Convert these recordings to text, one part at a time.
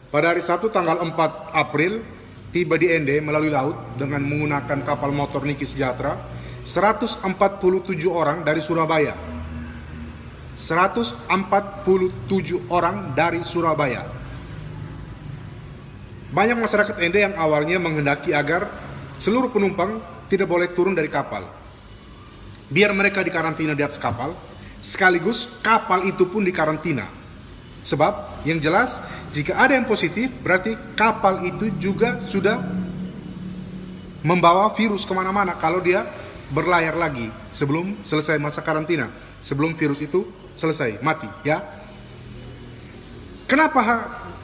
Pada hari Sabtu tanggal 4 April, tiba di Ende melalui laut dengan menggunakan kapal motor Niki Sejahtera 147 orang dari Surabaya. 147 orang dari Surabaya. Banyak masyarakat Ende yang awalnya menghendaki agar seluruh penumpang tidak boleh turun dari kapal. Biar mereka dikarantina di atas kapal, sekaligus kapal itu pun dikarantina. Sebab yang jelas jika ada yang positif berarti kapal itu juga sudah membawa virus kemana-mana kalau dia berlayar lagi sebelum selesai masa karantina, sebelum virus itu selesai, mati ya. Kenapa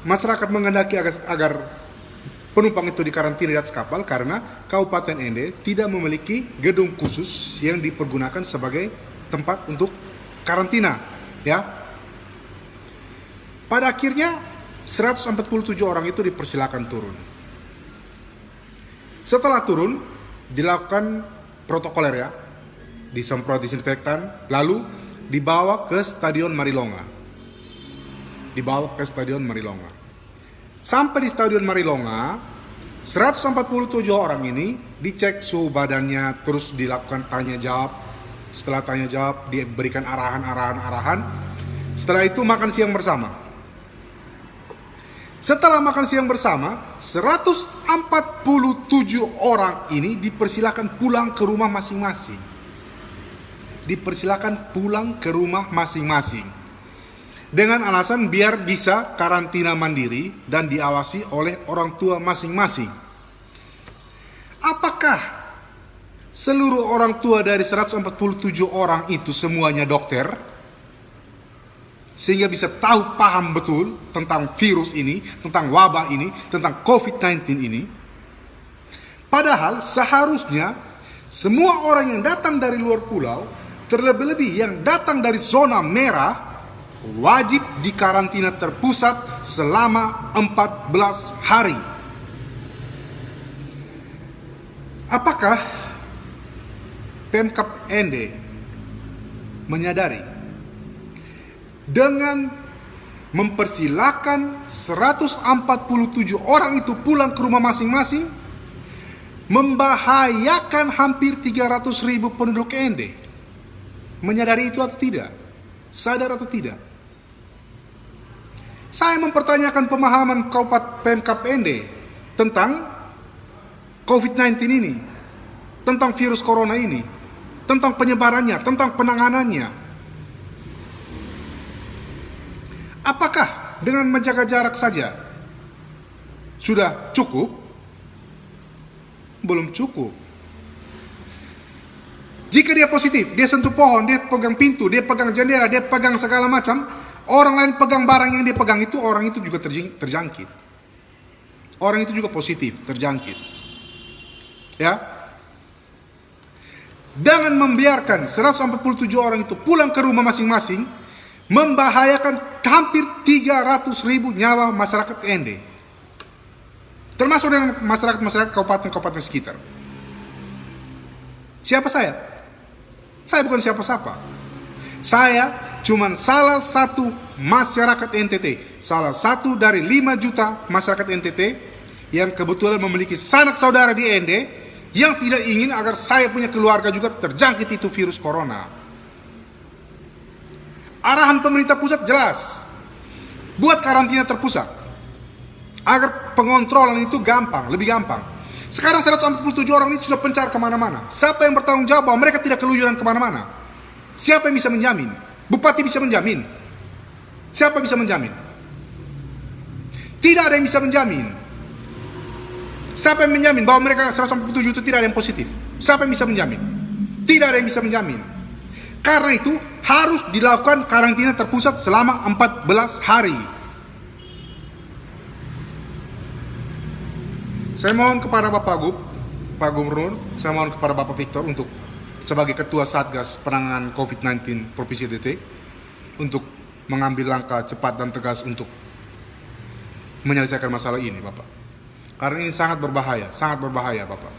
masyarakat menghendaki agar penumpang itu dikarantina di atas kapal? Karena Kabupaten Ende tidak memiliki gedung khusus yang dipergunakan sebagai tempat untuk karantina ya. Pada akhirnya 147 orang itu dipersilakan turun. Setelah turun, dilakukan protokoler ya, disemprot disinfektan, lalu dibawa ke Stadion Marilonga. Sampai di Stadion Marilonga, 147 orang ini dicek suhu badannya, terus dilakukan tanya jawab. Setelah tanya jawab, diberikan arahan. Setelah itu makan siang bersama. Setelah makan siang bersama, 147 orang ini dipersilakan pulang ke rumah masing-masing. Dengan alasan biar bisa karantina mandiri dan diawasi oleh orang tua masing-masing. Apakah seluruh orang tua dari 147 orang itu semuanya dokter? Sehingga bisa paham betul tentang virus ini, tentang wabah ini, tentang COVID-19 ini. Padahal seharusnya semua orang yang datang dari luar pulau, terlebih-lebih yang datang dari zona merah, wajib dikarantina terpusat selama 14 hari. Apakah Pemkab Ende menyadari dengan mempersilahkan 147 orang itu pulang ke rumah masing-masing membahayakan hampir 300.000 penduduk Ende? Menyadari itu atau tidak? Sadar atau tidak? Saya mempertanyakan pemahaman Pemkab Ende tentang COVID-19 ini, tentang virus corona ini, tentang penyebarannya, tentang penanganannya. Apakah dengan menjaga jarak saja sudah cukup? Belum cukup. Jika dia positif, dia sentuh pohon, dia pegang pintu, dia pegang jendela, dia pegang segala macam, orang lain pegang barang yang dia pegang itu, orang itu juga terjangkit. Orang itu juga positif, terjangkit. Ya. Dengan membiarkan 147 orang itu pulang ke rumah masing-masing, membahayakan hampir 300.000 nyawa masyarakat Ende, termasuk dengan masyarakat kabupaten-kabupaten sekitar. Siapa saya? Saya bukan siapa-siapa. Saya cuma salah satu masyarakat NTT, salah satu dari 5 juta masyarakat NTT yang kebetulan memiliki sanak saudara di Ende yang tidak ingin agar saya punya keluarga juga terjangkit itu virus corona. Arahan pemerintah pusat jelas, buat karantina terpusat agar pengontrolan itu gampang, lebih gampang. Sekarang 147 orang itu sudah pencar kemana-mana. Siapa yang bertanggung jawab bahwa mereka tidak keluyuran kemana-mana? Siapa yang bisa menjamin? Bupati bisa menjamin? Siapa bisa menjamin? Tidak ada yang bisa menjamin. Siapa yang menjamin bahwa mereka 147 itu tidak ada yang positif? Siapa yang bisa menjamin? Tidak ada yang bisa menjamin. Karena itu harus dilakukan karantina terpusat selama 14 hari. Saya mohon kepada Pak Gubernur, saya mohon kepada Bapak Victor untuk sebagai Ketua Satgas Penanganan COVID-19 Provinsi NTT untuk mengambil langkah cepat dan tegas untuk menyelesaikan masalah ini, Bapak. Karena ini sangat berbahaya Bapak.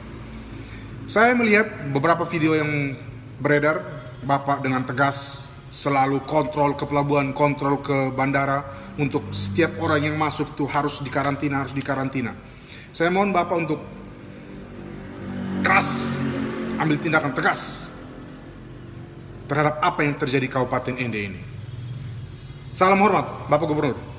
Saya melihat beberapa video yang beredar, Bapak dengan tegas selalu kontrol ke pelabuhan, kontrol ke bandara, untuk setiap orang yang masuk tuh harus dikarantina, Saya mohon Bapak untuk keras, ambil tindakan tegas terhadap apa yang terjadi Kabupaten Ende ini. Salam hormat, Bapak Gubernur.